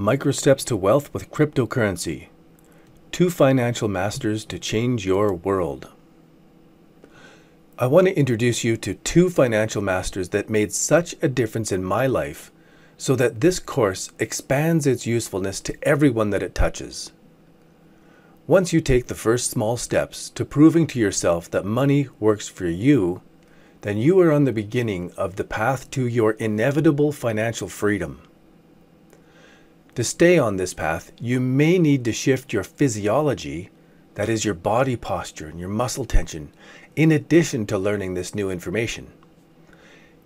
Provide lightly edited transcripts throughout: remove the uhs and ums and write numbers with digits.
Microsteps to Wealth with Cryptocurrency. 2 financial masters to change your world. I want to introduce you to 2 financial masters that made such a difference in my life, so that this course expands its usefulness to everyone that it touches. Once you take the first small steps to proving to yourself that money works for you, then you are on the beginning of the path to your inevitable financial freedom. To stay on this path, you may need to shift your physiology, that is your body posture and your muscle tension, in addition to learning this new information.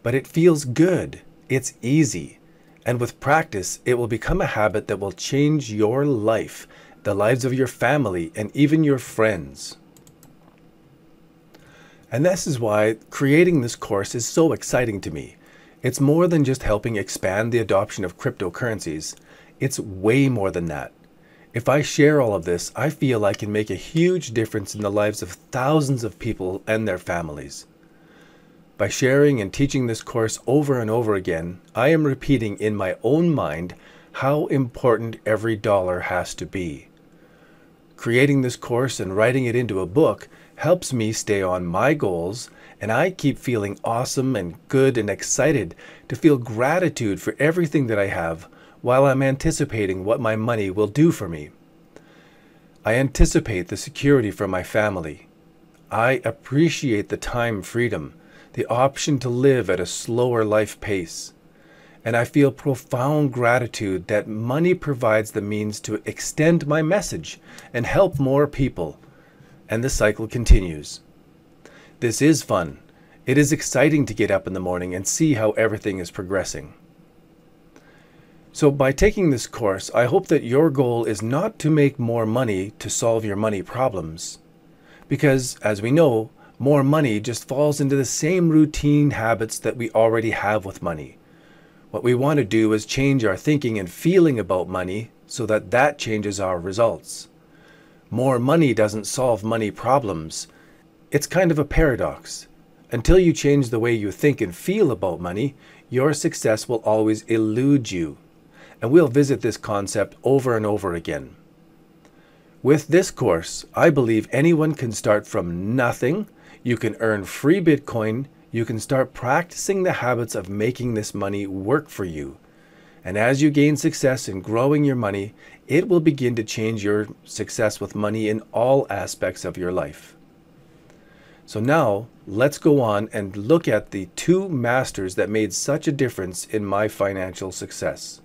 But it feels good, it's easy, and with practice, it will become a habit that will change your life, the lives of your family, and even your friends. And this is why creating this course is so exciting to me. It's more than just helping expand the adoption of cryptocurrencies. It's way more than that. If I share all of this, I feel I can make a huge difference in the lives of thousands of people and their families. By sharing and teaching this course over and over again, I am repeating in my own mind how important every dollar has to be. Creating this course and writing it into a book helps me stay on my goals, and I keep feeling awesome and good and excited to feel gratitude for everything that I have while I'm anticipating what my money will do for me. I anticipate the security for my family. I appreciate the time freedom, the option to live at a slower life pace. And I feel profound gratitude that money provides the means to extend my message and help more people. And the cycle continues. This is fun. It is exciting to get up in the morning and see how everything is progressing. So by taking this course, I hope that your goal is not to make more money to solve your money problems. Because, as we know, more money just falls into the same routine habits that we already have with money. What we want to do is change our thinking and feeling about money so that that changes our results. More money doesn't solve money problems. It's kind of a paradox. Until you change the way you think and feel about money, your success will always elude you. And we'll visit this concept over and over again. With this course, I believe anyone can start from nothing. You can earn free Bitcoin. You can start practicing the habits of making this money work for you. And as you gain success in growing your money, it will begin to change your success with money in all aspects of your life. So now, let's go on and look at the 2 masters that made such a difference in my financial success.